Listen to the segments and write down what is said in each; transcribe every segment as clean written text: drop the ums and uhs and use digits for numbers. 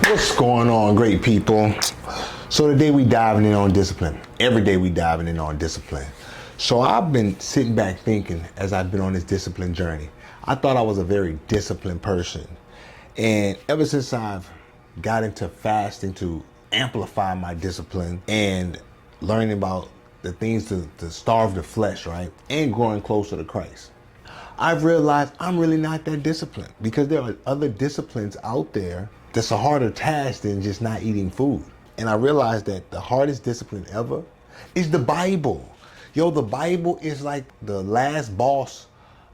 What's going on, great people? So today we diving in on discipline. Every day we diving in on discipline. So I've been sitting back thinking as I've been on this discipline journey. I thought I was a very disciplined person. And ever since I've got into fasting to amplify my discipline and learning about the things to starve the flesh, right? And growing closer to Christ, I've realized I'm really not that disciplined, because there are other disciplines out there that's a harder task than just not eating food. And I realized that the hardest discipline ever is the Bible. Yo, the Bible is like the last boss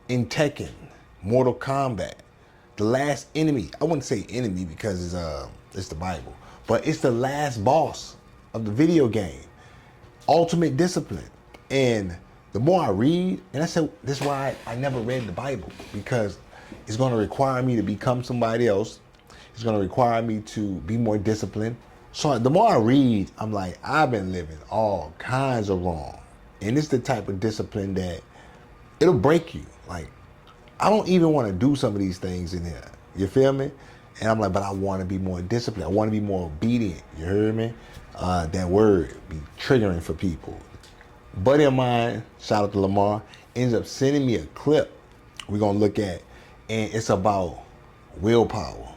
in Tekken, Mortal Kombat. The last enemy. I wouldn't say enemy because it's the Bible, but it's the last boss of the video game. Ultimate discipline. And the more I read, and I said, this is why I never read the Bible, because it's going to require me to become somebody else. It's going to require me to be more disciplined. So the more I read, I'm like, I've been living all kinds of wrong. And it's the type of discipline that it'll break you. Like, I don't even want to do some of these things in here. You feel me? And I'm like, but I want to be more disciplined. I want to be more obedient. You heard me? That word be triggering for people. Buddy of mine, shout out to Lamar, ends up sending me a clip we're going to look at. And it's about willpower.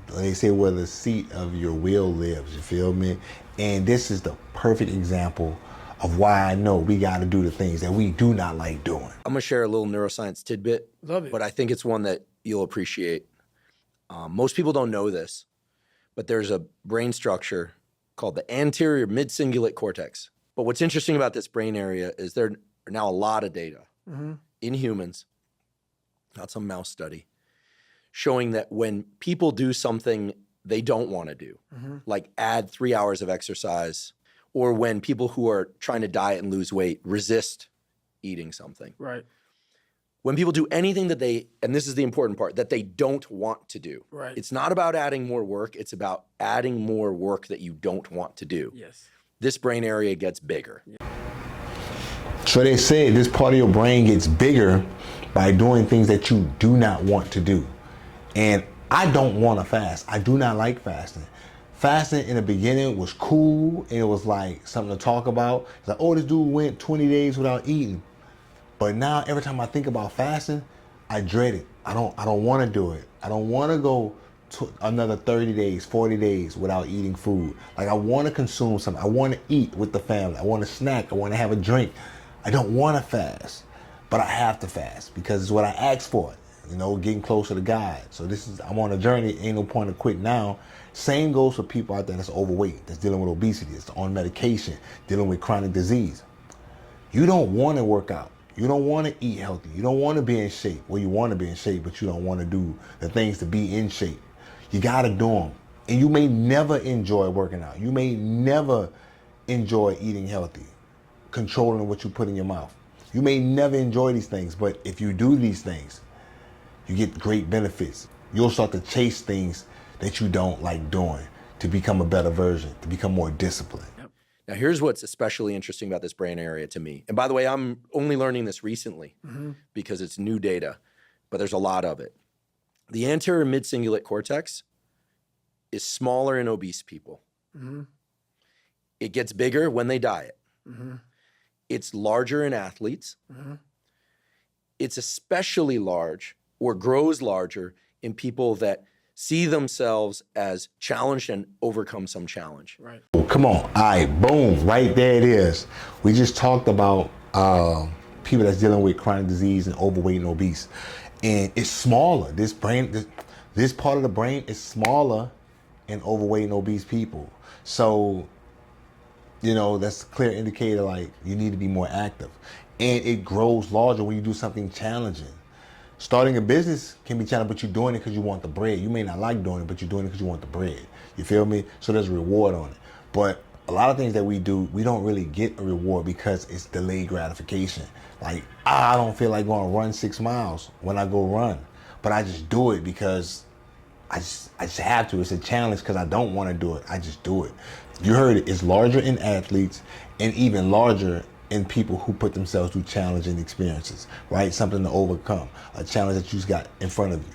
They say where the seat of your will lives. You feel me? And this is the perfect example of why I know we got to do the things that we do not like doing. I'm going to share a little neuroscience tidbit. Love it. But I think it's one that you'll appreciate. Most people don't know this, but there's a brain structure called the anterior mid-cingulate cortex. But what's interesting about this brain area is there are now a lot of data in humans, not some mouse study, showing that when people do something they don't want to do, like add 3 hours of exercise, or when people who are trying to diet and lose weight resist eating something. Right. When people do anything that they, and this is the important part, that they don't want to do. Right. It's not about adding more work, it's about adding more work that you don't want to do. Yes. This brain area gets bigger. So they say this part of your brain gets bigger by doing things that you do not want to do. And I don't want to fast. I do not like fasting. Fasting in the beginning was cool, and it was like something to talk about. It's like, oh, this dude went 20 days without eating. But now every time I think about fasting, I dread it. I don't want to do it. I don't want to go to another 30 days, 40 days without eating food. Like, I want to consume something. I want to eat with the family. I want to snack. I want to have a drink. I don't want to fast, but I have to fast because it's what I asked for. You know, getting closer to God. So I'm on a journey. Ain't no point to quit now. Same goes for people out there that's overweight, that's dealing with obesity, that's on medication, dealing with chronic disease. You don't want to work out. You don't want to eat healthy. You don't want to be in shape. Well, you want to be in shape, but you don't want to do the things to be in shape. You got to do them. And you may never enjoy working out. You may never enjoy eating healthy, controlling what you put in your mouth. You may never enjoy these things, but if you do these things, you get great benefits. You'll start to chase things that you don't like doing to become a better version, to become more disciplined. Now, here's what's especially interesting about this brain area to me. And by the way, I'm only learning this recently because it's new data, but there's a lot of it. The anterior mid-cingulate cortex is smaller in obese people. It gets bigger when they diet. It's larger in athletes. It's especially large or grows larger in people that see themselves as challenged and overcome some challenge. Right. Oh, come on. All right, boom, right there it is. We just talked about people that's dealing with chronic disease and overweight and obese. And it's smaller. This part of the brain is smaller in overweight and obese people. So, you know, that's a clear indicator, like, you need to be more active. And it grows larger when you do something challenging. Starting a business can be challenging, but you're doing it because you want the bread. You may not like doing it, but you're doing it because you want the bread. You feel me? So there's a reward on it. But a lot of things that we do, we don't really get a reward because it's delayed gratification. Like, I don't feel like going to run 6 miles when I go run, but I just do it because I just have to. It's a challenge because I don't want to do it. I just do it. You heard it. It's larger in athletes and even larger in people who put themselves through challenging experiences, right? Something to overcome, a challenge that you just got in front of you.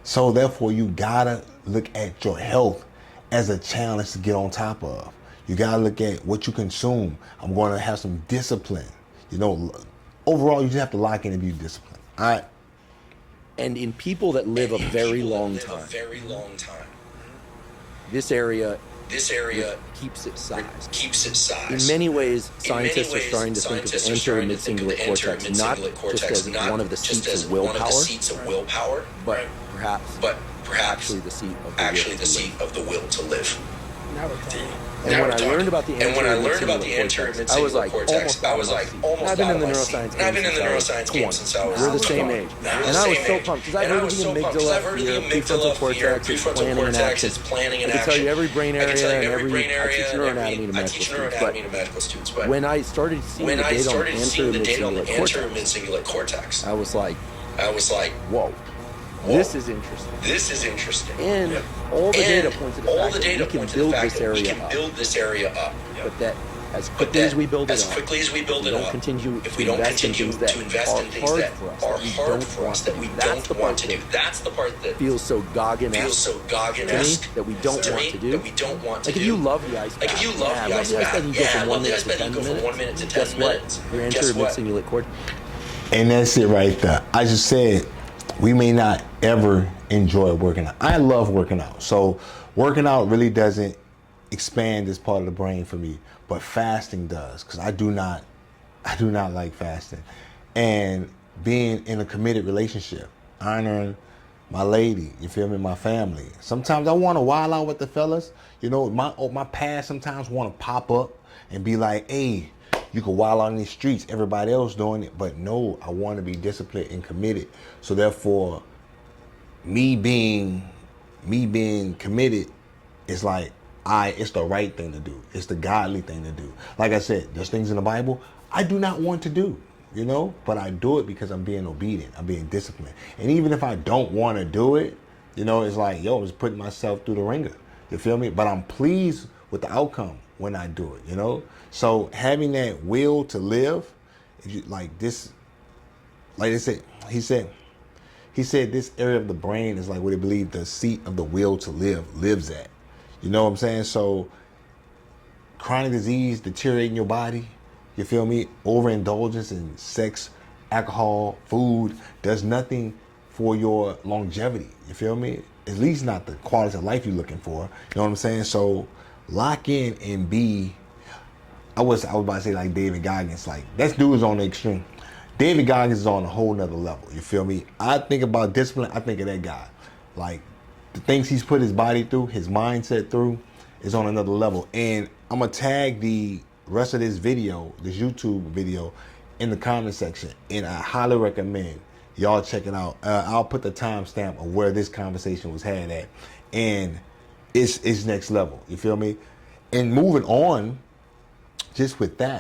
So therefore, you gotta look at your health as a challenge to get on top of. You gotta look at what you consume. I'm gonna have some discipline. You know, overall, you just have to lock in and be disciplined. All right. And in people that live a very long time, this area keeps its size. In many ways, scientists are starting to think of the anterior mid-cingulate cortex not just as one of the seats of willpower, but perhaps actually the seat of the will to live. And when I learned about the anterior mid-cingulate cortex, I was like, almost I've been in the neuroscience game since I was 20. We're the same age. And I was so pumped because I've heard of the amygdala, your prefrontal cortex, it's planning and action. I can tell you every brain area and I teach neuroanatomy to medical students. But when I started seeing the data on the anterior mid-cingulate cortex, I was like, whoa. This is interesting. And all the data points to the fact that we can build this area up. But that as quickly as we build it up, if we don't continue to invest in things that are hard for us, that we don't want to do. That's the part that feels so Gauguin-esque that we don't want to do. Like if you love the ice bath, you go from 1 minute to 10 minutes. Your anterior mid-cingulate cortex. And that's it right there. I just said, we may not ever enjoy working out. I love working out. So working out really doesn't expand this part of the brain for me, but fasting does, because I do not like fasting. And being in a committed relationship, honoring my lady, you feel me, my family. Sometimes I want to wild out with the fellas. You know, my past sometimes want to pop up and be like, hey, you can wild out in these streets, everybody else doing it, but no, I want to be disciplined and committed. So therefore, me being committed is like, it's the right thing to do. It's the godly thing to do. Like I said, there's things in the Bible I do not want to do, you know, but I do it because I'm being obedient. I'm being disciplined. And even if I don't want to do it, you know, it's like, yo, I'm just putting myself through the ringer. You feel me? But I'm pleased with the outcome when I do it, you know? So having that will to live, like this, like I said, he said this area of the brain is like what he believed the seat of the will to live lives at. You know what I'm saying? So chronic disease, deteriorating your body, you feel me? Overindulgence in sex, alcohol, food does nothing for your longevity. You feel me? At least not the quality of life you're looking for. You know what I'm saying? So lock in and be, I was about to say like David Goggins, like that dude is on the extreme. David Goggins is on a whole nother level. You feel me? I think about discipline, I think of that guy. Like the things he's put his body through, his mindset through, is on another level. And I'm gonna tag the rest of this video, this YouTube video, in the comment section. And I highly recommend y'all check it out. I'll put the timestamp of where this conversation was had at. And it's next level. You feel me? And moving on, just with that,